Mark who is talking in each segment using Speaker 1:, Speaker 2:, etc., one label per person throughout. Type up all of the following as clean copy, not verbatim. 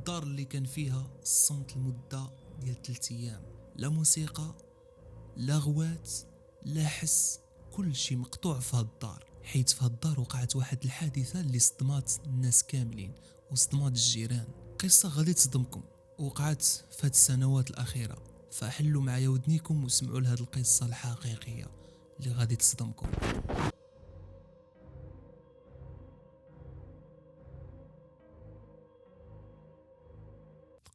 Speaker 1: الدار اللي كان فيها الصمت لمدة ديال 3 ايام، لا موسيقى لا غوات لا حس، كل شيء مقطوع في هاد الدار. حيت في هاد الدار وقعت واحد الحادثة اللي صدمات الناس كاملين وصدمات الجيران. قصة غادي تصدمكم وقعت في هاد السنوات الأخيرة، فحلوا معايا ودنيكم وسمعوا لهاد القصة الحقيقية اللي غادي تصدمكم.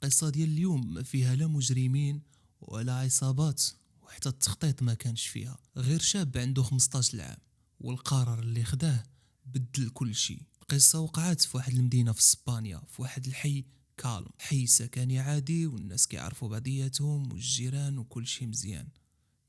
Speaker 1: القصة ديال اليوم ما فيها لا مجرمين ولا عصابات، وحتى التخطيط ما كانش فيها، غير شاب عنده 15 عام والقرار اللي خداه بدل كل شيء. القصة وقعت في واحد المدينة في اسبانيا، في واحد الحي كالم، حي سكني عادي والناس كيعرفوا بعضياتهم والجيران وكل شيء مزيان،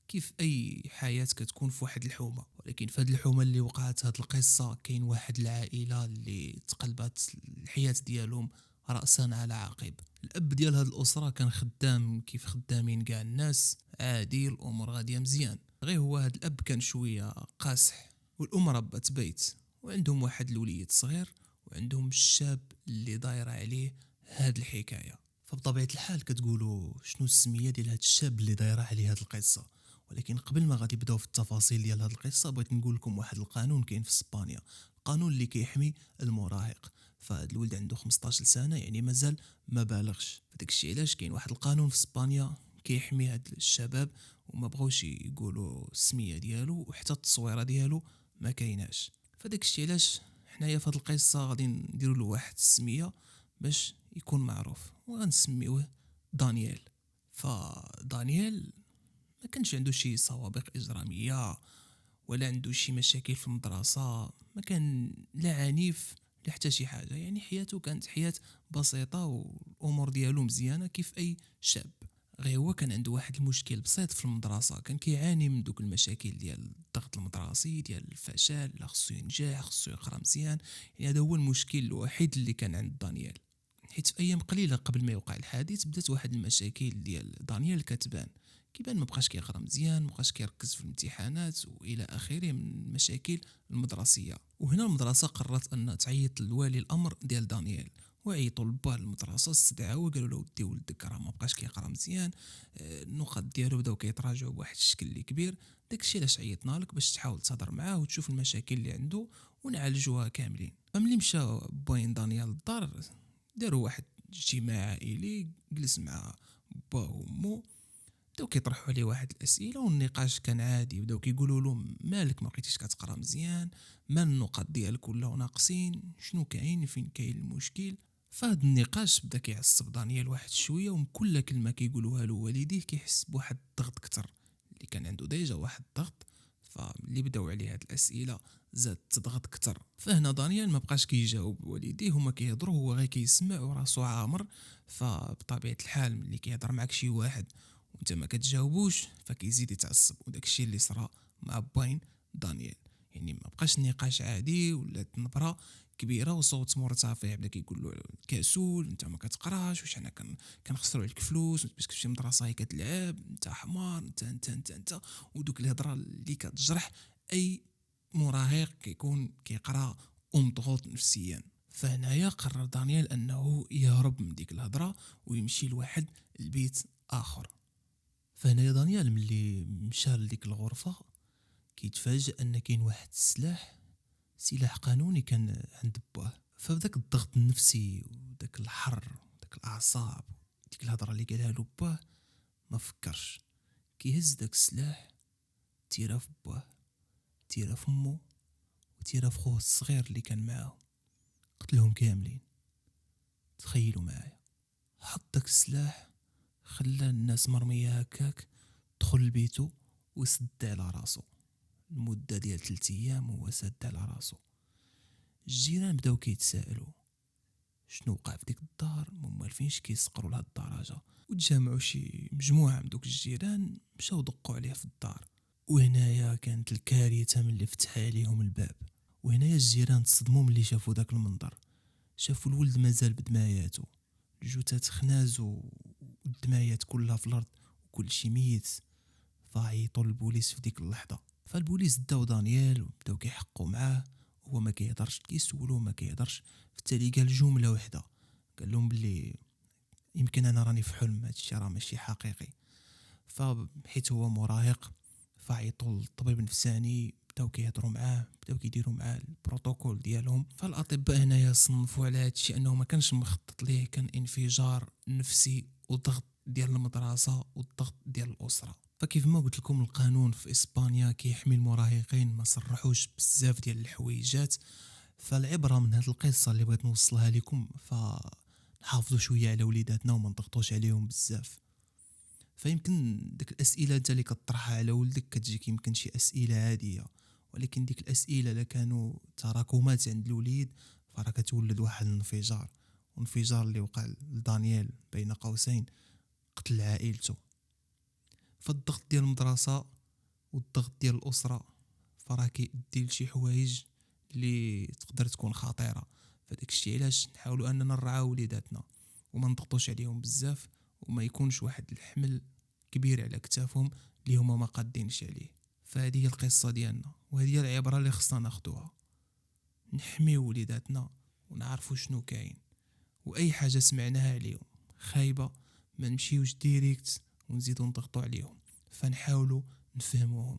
Speaker 1: كيف اي حياة كتكون في واحد الحومة. ولكن في هاد الحومة اللي وقعت هاد القصة كاين واحد العائلة اللي تقلبت الحياة ديالهم رأسا على عقب. الاب ديال هاد الاسرة كان خدام كيف خدامين كاع الناس عادي، الامور غادية مزيان، غير هو هاد الاب كان شوية قاصح. والام ربت بيت وعندهم واحد الوليد صغير، وعندهم الشاب اللي دايره عليه هاد الحكاية. فبطبيعة الحال كتقولوا شنو السمية ديال هاد الشاب اللي دايره عليه هاد القصة. ولكن قبل ما غادي نبداو في التفاصيل ديال هاد القصة، بغيت نقول لكم واحد القانون كاين في اسبانيا، القانون اللي كيحمي المراهق. فهاد الولد عنده 15 سنة، يعني مازال ما بالغش. فداك الشيء علاش كاين واحد القانون في اسبانيا كيحمي هاد الشباب، وما بغاوش يقولوا السمية ديالو وحتى التصويرة ديالو ما كايناش. فداك الشيء علاش حنايا في هاد القصة غادي نديروا له واحد السمية باش يكون معروف، وغنسميوه دانيال. فدانيال ما كانش عنده شي سوابق إجرامية ولا عنده شي مشاكل في المدرسة، ما كان لا عنيف لا حتى شي حاجة، يعني حياته كانت حياة بسيطة والأمور ديالو مزيانة كيف أي شاب. غير هو كان عنده واحد المشكل بسيط في المدرسة، كان كيعاني من دوك المشاكل ديال الضغط المدرسي، ديال الفشل، لا خصو ينجح خصو يقرا مزيان. يعني هذا هو المشكل الوحيد اللي كان عند دانيال. حيت في ايام قليله قبل ما يوقع الحادث بدات واحد المشاكل ديال دانيال كتبان. كيبان ما بقاش كيقرا مزيان، ما بقاش كيركز في الامتحانات والى اخره من المشاكل المدرسيه. وهنا المدرسه قررت ان تعيط للوالي الامر ديال دانيال، وعيطوا لباه المدرسه استدعاوه قالوا له ودي ولدك راه ما بقاش كيقرا مزيان، النقط ديالو بداو كيتراجعوا بواحد الشكل اللي كبير. داكشي علاش عيطنا لك باش تحاول تهضر معاه وتشوف المشاكل اللي عنده ونعالجوها كاملين. فملي مشى بوين دانيال للدار، داروا واحد اجتماع عائلي، جلس مع باه وامو، بداو كيطرحوا عليه واحد الاسئله والنقاش كان عادي. بداو كيقولوا له مالك ما بقيتيش كتقرا مزيان، مال النقط ديالك ولاو ناقصين، شنو كاين فين كاين المشكل. فهاد النقاش بدا كيعصب دانيال واحد شويه، ومن كل كلمه كيقولوها له والديه كيحس بواحد الضغط كتر، اللي كان عنده ديجا واحد الضغط. فملي بداو عليه هاد الاسئله زاد تضغط كتر. فهنا دانيال ما بقاش كيجاوب والديه، هما كيهضروا هو غير كيسمع وراسو عامر. فبطبيعه الحال ملي كيهضر معك شي واحد وانت ما كتجاوبوش فكيزيد يتعصب، وداك الشيء اللي صرا مع باين دانيال. يعني ما بقاش النقاش عادي، ولات نبره كبيره وصوت مرتفع، بدا كيقول له كسول انت ما كتقراش، واش انا كنخسروا عليك فلوس باش كتمشي مدرسه هي كتلعب، انت حمار انت ودوك الهضره اللي كتجرح اي مراهق كيكون كيقرا ومضغوط نفسيا. فهنايا قرر دانيال انه يهرب من ديك الهضره ويمشي لواحد البيت اخر. فهنايا دانيال ملي مشى لديك الغرفه كيتفاجئ ان كاين واحد السلاح، سلاح قانوني كان عند باه. فبداك الضغط النفسي وداك الحر وداك الاعصاب ديك الهضره اللي قالها له باه، ما فكرش، كيهز داك السلاح تيرا في باه، تيرا في امو، وتيرا في خوه الصغير اللي كان معاه، قتلهم كاملين. تخيلوا معايا، حط داك السلاح، خلى الناس مرمية هكاك، دخل لبيتو وسد على راسو المدة ديال 3 ايام هو سد على راسو. الجيران بداو كيتسائلوا شنو وقع في ديك الدار، ما عارفينش كيسقروا لهاد الدرجه. وتجمعوا شي مجموعه من دوك الجيران مشاو دقوا عليه في الدار. وهنايا كانت الكارثه ملي فتح عليهم الباب. وهنايا الجيران تصدموا ملي شافوا داك المنظر، شافوا الولد مازال بدماياته، الجثث خنازو والدمايات كلها في الارض وكل شي ميت. فعيطوا للبوليس في ديك اللحظه. فالبوليس داو دانيال وبداو كيحقوا معاه، هو ما كيهضرش، كيسولوه ما كيهضرش. في التالي قال جمله واحده، قال لهم بلي يمكن انا راني في حلم، هادشي راه ماشي حقيقي. فحيت هو مراهق فعيطوا للطبيب النفساني، بداو كيهضروا معاه، بداو كيديروا معاه البروتوكول ديالهم. فالاطباء هنايا صنفوا على هادشي انه ما كانش مخطط ليه، كان انفجار نفسي وضغط ديال المدرسه والضغط ديال الاسره. فكيف ما قلت لكم القانون في اسبانيا كيحمي المراهقين، ما صرحوش بزاف ديال الحويجات. فالعبره من هاد القصه اللي بغيت نوصلها لكم، فنحافظوا شويه على وليداتنا وما نضغطوش عليهم بزاف. فيمكن ديك الاسئله انت اللي كطرحها على ولدك كتجيك يمكن شي اسئله عاديه، ولكن ديك الاسئله الا كانوا تراكمات عند الوليد فراه كتولد واحد الانفجار. وانفجار اللي وقع لدانيال بين قوسين قتل عائلته. فالضغط ديال المدرسه والضغط ديال الاسره فراه كيؤدي لشي حوايج اللي تقدر تكون خطيره. فداك الشيء علاش نحاولوا اننا نرعاو وليداتنا وما نضغطوش عليهم بزاف، وما يكونش واحد الحمل كبير على كتافهم اللي هما ما قادينش عليه. فهذه هي القصه ديالنا، وهذه هي العبره اللي خصنا ناخدوها، نحميو وليداتنا ونعرفوا شنو كاين. واي حاجه سمعناها عليهم خايبه ما نمشيوش ديريكت ونزيدو نضغطوا عليهم، فنحاولوا نفهموهم.